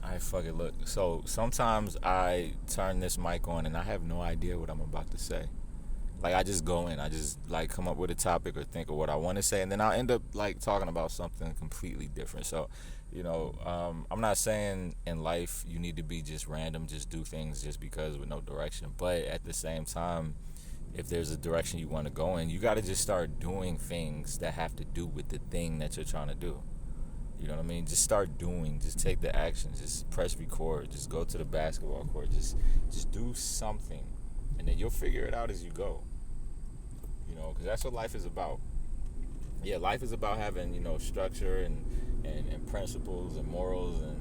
Alright, fuck it. Look, so sometimes I turn this mic on and I have no idea what I'm about to say. Like I just go in, I just like come up with a topic or think of what I want to say, and then I'll end up like talking about something completely different. So, I'm not saying in life you need to be just random, just do things just because with no direction. But at the same time, if there's a direction you want to go in, you got to just start doing things that have to do with the thing that you're trying to do. You know what I mean? Just start doing. Just take the action. Just press record. Just go to the basketball court. Just do something, and then you'll figure it out as you go. Because that's what life is about. Yeah, life is about having structure and principles and morals and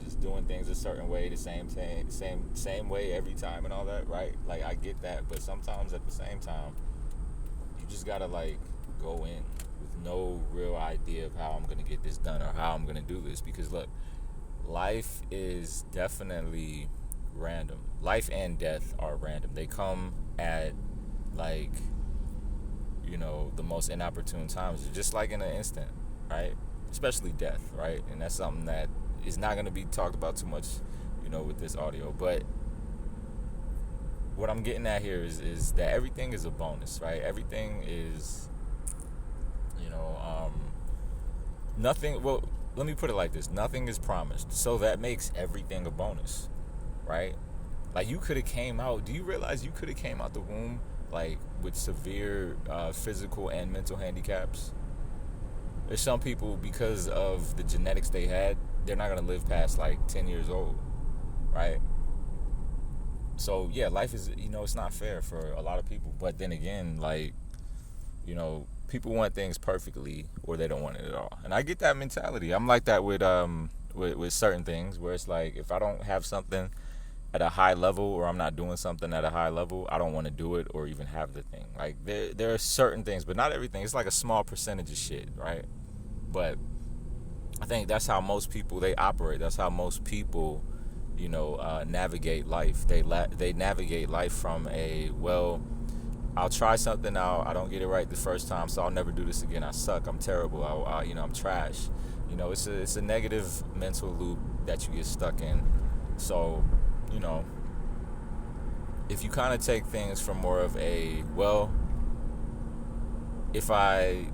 just doing things a certain way, the same way every time and all that, right? Like I get that, but sometimes at the same time, you just gotta like go in with no real idea of how I'm gonna get this done or how I'm gonna do this. Because look, life is definitely random. Life and death are random. They come at like the most inopportune times, just like in an instant, right? Especially death, right? And that's something that is not going to be talked about too much with this audio. But what I'm getting at here is that everything is a bonus, right? Everything is nothing. Well, let me put it like this: nothing is promised, so that makes everything a bonus, right? Like you could have came out. Do you realize you could have came out the womb like with severe physical and mental handicaps? There's some people, because of the genetics they had, they're not gonna live past like 10 years old, right? So yeah, life is it's not fair for a lot of people. But then again, like people want things perfectly or they don't want it at all, and I get that mentality. I'm like that with certain things, where it's like if I don't have something at a high level, or I'm not doing something at a high level, I don't want to do it or even have the thing. Like there are certain things, but not everything. It's like a small percentage of shit, right? But I think that's how most people they operate. That's how most people navigate life. They navigate life from I'll try something out. I don't get it right the first time, so I'll never do this again. I suck. I'm terrible. I'm trash. It's a negative mental loop that you get stuck in. So, if you kind of take things from more of if I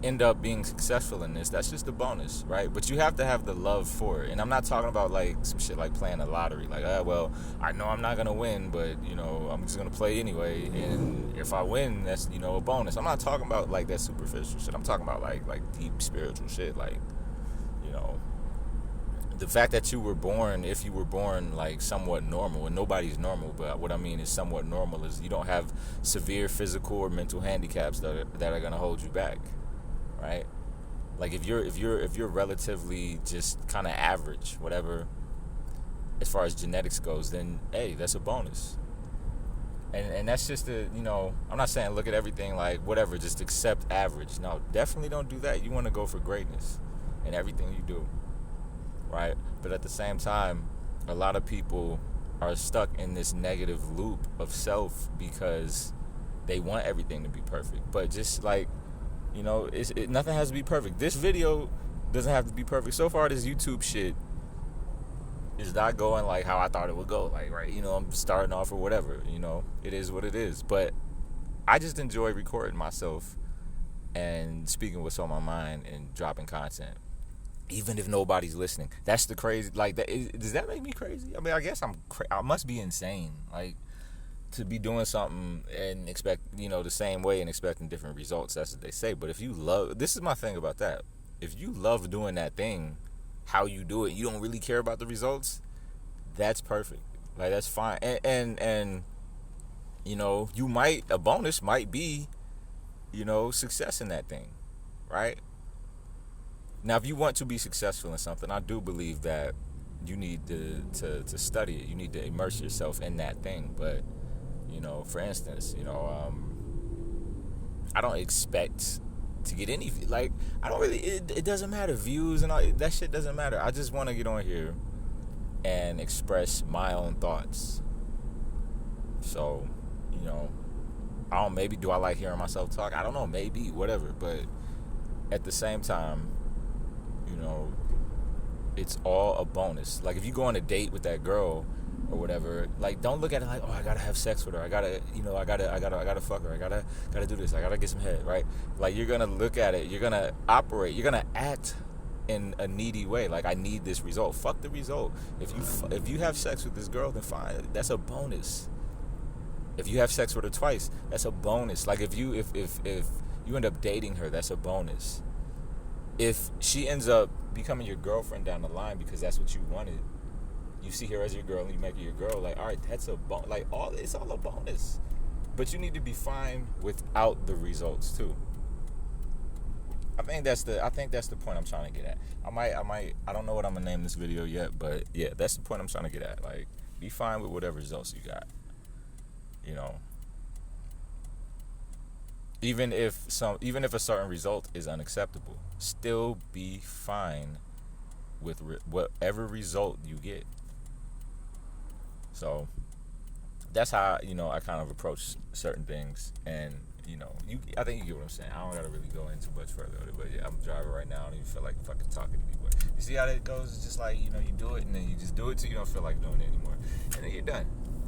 end up being successful in this, that's just a bonus, right? But you have to have the love for it. And I'm not talking about like some shit like playing a lottery, like I know I'm not gonna win, but I'm just gonna play anyway, and if I win, that's a bonus. I'm not talking about like that superficial shit. I'm talking about like deep spiritual shit, like the fact that you were born, if you were born like somewhat normal, and nobody's normal, but what I mean is somewhat normal, is you don't have severe physical or mental handicaps that are gonna hold you back, right? Like if you're relatively just kind of average, whatever, as far as genetics goes, then hey, that's a bonus. And that's just I'm not saying look at everything like whatever, just accept average. No, definitely don't do that. You want to go for greatness in everything you do, right? But at the same time, a lot of people are stuck in this negative loop of self because they want everything to be perfect. But just like nothing has to be perfect. This video doesn't have to be perfect. So far, this YouTube shit is not going like how I thought it would go. Like, right, I'm starting off or whatever. It is what it is. But I just enjoy recording myself and speaking what's on my mind and dropping content, even if nobody's listening. That's the crazy. Like, does that make me crazy? I mean, I guess I must be insane. Like, to be doing something and expect, the same way and expecting different results. That's what they say. But if you love, this is my thing about that. If you love doing that thing, how you do it, you don't really care about the results, that's perfect. Like, that's fine. And a bonus might be, success in that thing, right? Now, if you want to be successful in something, I do believe that you need to study it. You need to immerse yourself in that thing. But, for instance, I don't expect to get any, like, I don't really, it doesn't matter, views and all, that shit doesn't matter. I just want to get on here and express my own thoughts. So, I don't, maybe do I like hearing myself talk? I don't know, maybe, whatever. But at the same time, It's all a bonus. Like if you go on a date with that girl or whatever, like don't look at it like, oh, I gotta have sex with her. I gotta, I gotta fuck her. I gotta do this. I gotta get some head, right? Like you're gonna look at it. You're gonna operate. You're gonna act in a needy way. Like I need this result. Fuck the result. If you have sex with this girl, then fine. That's a bonus. If you have sex with her twice, that's a bonus. Like if you end up dating her, that's a bonus. If she ends up becoming your girlfriend down the line because that's what you wanted, you see her as your girl and you make her your girl, like, all right, that's a like it's all a bonus. But you need to be fine without the results too. I think that's the point I'm trying to get at. I don't know what I'm gonna name this video yet, but yeah, that's the point I'm trying to get at. Like, be fine with whatever results you got. You know, even if a certain result is unacceptable, still be fine with whatever result you get. So that's how I kind of approach certain things, and I think you get what I'm saying. I don't gotta really go into much further with it, but yeah, I'm driving right now. I don't even feel like fucking talking anymore. You see how that goes? It's just like you do it, and then you just do it till you don't feel like doing it anymore, and then you're done.